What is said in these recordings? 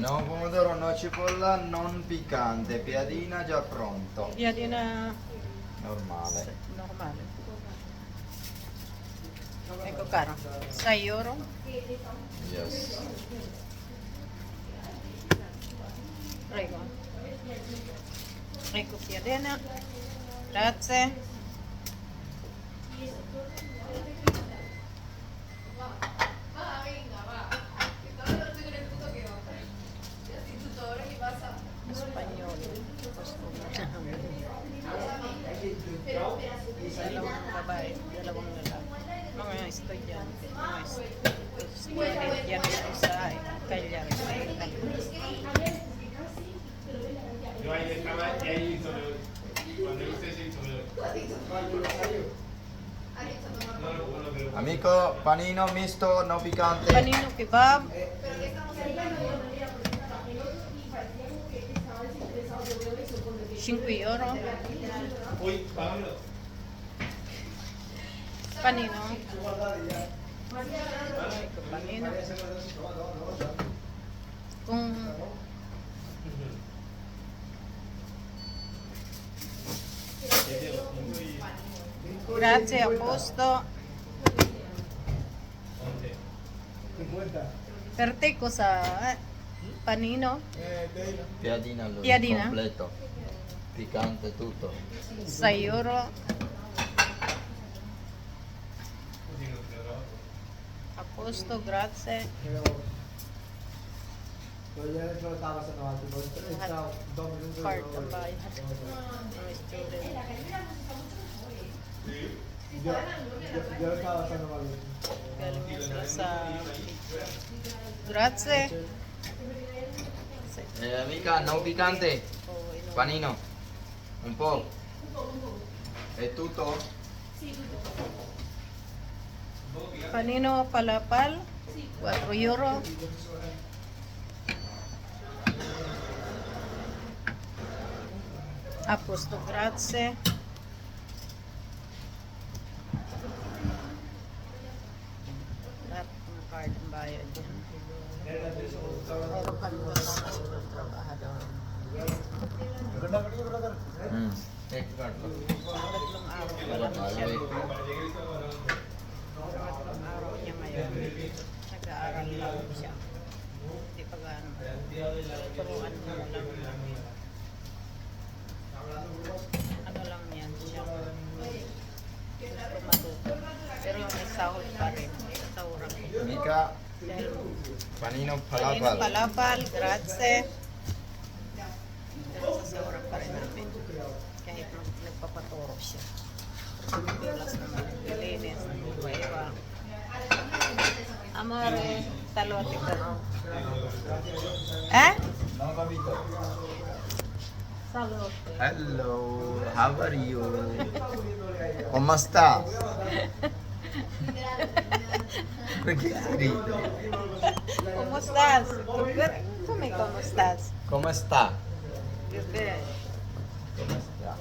No pomodoro, no cipolla, non piccante, piadina già pronto. Piadina Normale. normale. Ecco caro, 6 euro. Yes. Prego. Ecco piadina. Grazie. Spagnolo. Dalawang babae, dalawang lalaki. Mga estudyante, mga student yan sa Cagliari. Io hai le cravatte e hai gli insolenti. Quando hai visto i insolenti. Amico, panino misto, no piccante. Panino kebab. 5 euro. Poi pagamelo. Panino. Ecco, panino. Kung grazie a posto. Per te cosa? Panino? Piadina lui, Piadina? completo. Piccante tutto. 6 euro. A posto, grazie. Card ang bayad. Mga student. Galing na sila sa... Grazie. Amica, no piccante. Oh, Panino. Un po'. È tutto? Panino palapal, 4 euro. A posto, grazie. Lahat ng card ang bayad yan. Meron kang trabahador. Take card. Tatlong araw pa lang siya. Tatlong araw niya ngayon. Nag-aaral lang siya. Hindi pa gaano. Turuan mo lang. Ano lang yan siya. Gusto matuto. Pero may sahod pa rin. Sahuran ko. Amica, Dahil panino Panino palapal. palapal, grazie. Pero sasahuran pa rin namin. Kahit nagpapaturo siya. Pilas naman. Pilinis. Iba-iba. Amore, talote ka. Eh? Non ho capito. Salote. Hello, how are you? Come sta? Perché si ride? ¿Cómo estás? Come, ¿cómo estás? Come sta? Good. Come sta?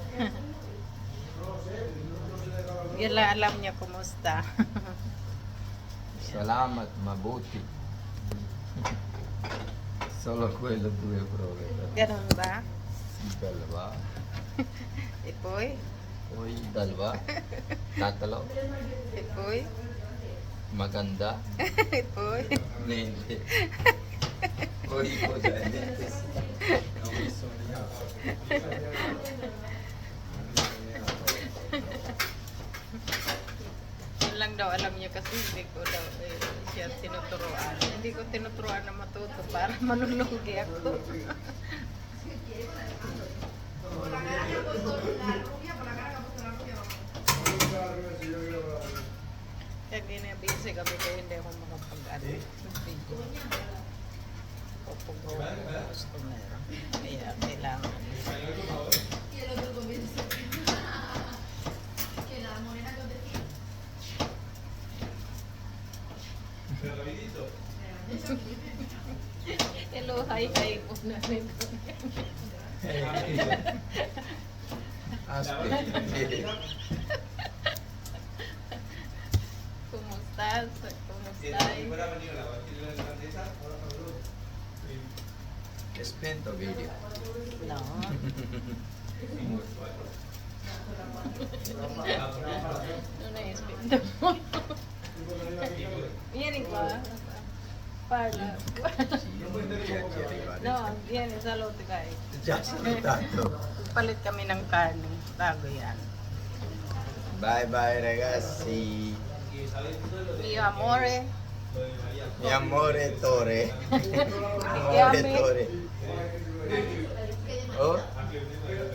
Yun lang alam niya kumusta. Salamat, mabuti. Solo quello due prove. Ganun ba? Dalawa. Ipoy? Poi dalawa. Tatlo. Ipoy? Maganda. Ipoy? Niente. Poi cosa? Niente. Ho messo Yun lang daw alam niya kasi hindi ko daw siya tinuturuan. Hindi ko tinuturuan na matuto para manulugi ako. Kaya hindi na busy kami kaya hindi ako makapag-ano. Video. Pupugo ang customer. Kaya kailangan. Hello, hi, hi po namin. Aspetta. Kumusta? Kumusta? spin to video. No. No na-spin mo. Yan ko. Para. No, yan sa lote guys. Just tanto. Palit kami ng karne. Bago yan. Bye bye ragazzi. Mio amore. Mi amore Tore. Ti Amore ami. Tore. Oh?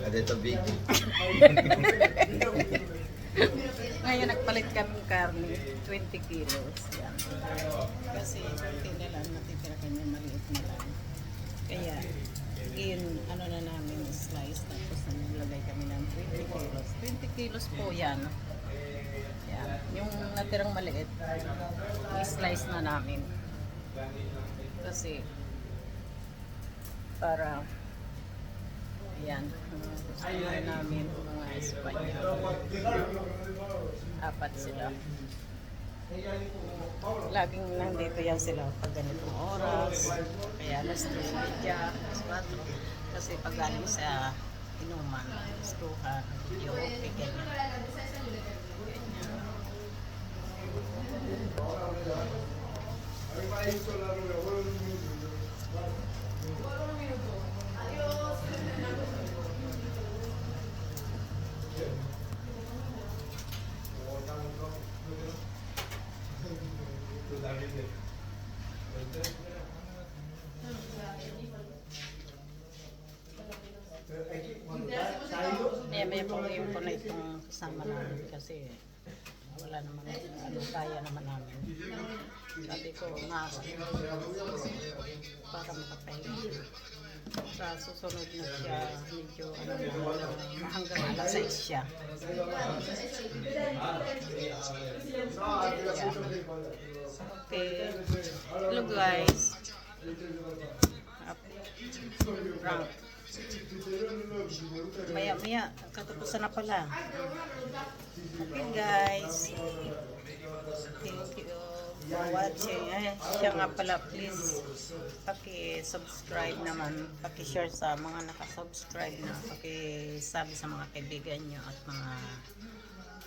Ha detto Vicky. Ngayon nagpalit kami ng karne. 20 kilos. Yan. Kasi konti na lang natitira kami maliit na lang. Kaya ano na namin slice tapos nilagay kami ng 20 kilos. 20 kilos po yan. Yan. Yung natirang maliit, i-slice na namin. Kasi para yan, gusto namin mga Espanyol. 4 sila. Laging nandito yan sila pag ganitong oras. Kaya alas 3:30, alas 4. Kasi pag galing sa inuman, gustuhan, yung ganyan. May pag-iwan ko na itong kasama namin kasi wala naman, kaya naman namin. Sabi ko, para makapahinga. Sa susunod na siya, medyo hanggang alas 6 siya. Okay. Hello guys. Prank. Maya, katapusan na pala. Okay guys. Thank you for watching. Siya nga pala, please paki-subscribe naman, paki-share sa mga naka-subscribe na, paki-sabi sa mga kaibigan nyo at mga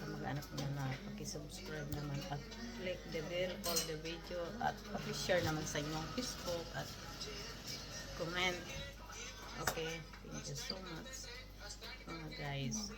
kamag-anak nyo na paki-subscribe naman at click the bell for the video at paki-share naman sa inyong Facebook at comment. Okay, thank you so much mga guys.